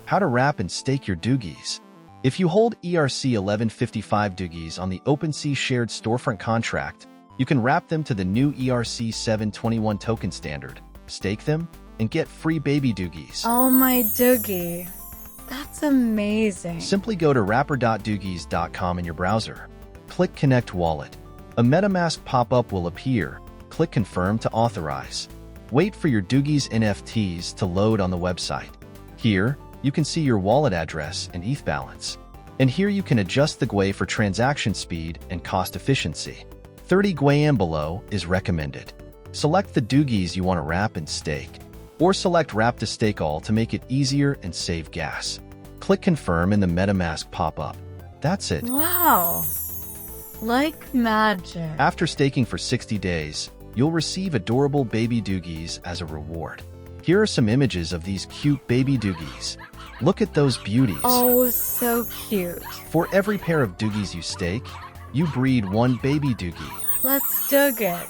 How to wrap and stake your Dooggies. If you hold ERC 1155 Dooggies on the OpenSea shared storefront contract, you can wrap them to the new ERC 721 token standard, stake them, and get free baby Dooggies. Oh my Dooggie. That's amazing. Simply go to wrapper.dooggies.com in your browser. Click Connect Wallet. A MetaMask pop-up will appear. Click Confirm to authorize. Wait for your Dooggies NFTs to load on the website. Here, you can see your wallet address and ETH balance. And here you can adjust the GUI for transaction speed and cost efficiency. 30 GUI and below is recommended. Select the Dooggies you want to wrap and stake, or select Wrap to Stake All to make it easier and save gas. Click Confirm in the MetaMask pop-up. That's it. Wow. Like magic. After staking for 60 days, you'll receive adorable baby Dooggies as a reward. Here are some images of these cute baby Dooggies. Look at those beauties. Oh, so cute. For every pair of Dooggies you stake, you breed one baby Dooggie. Let's Doog it.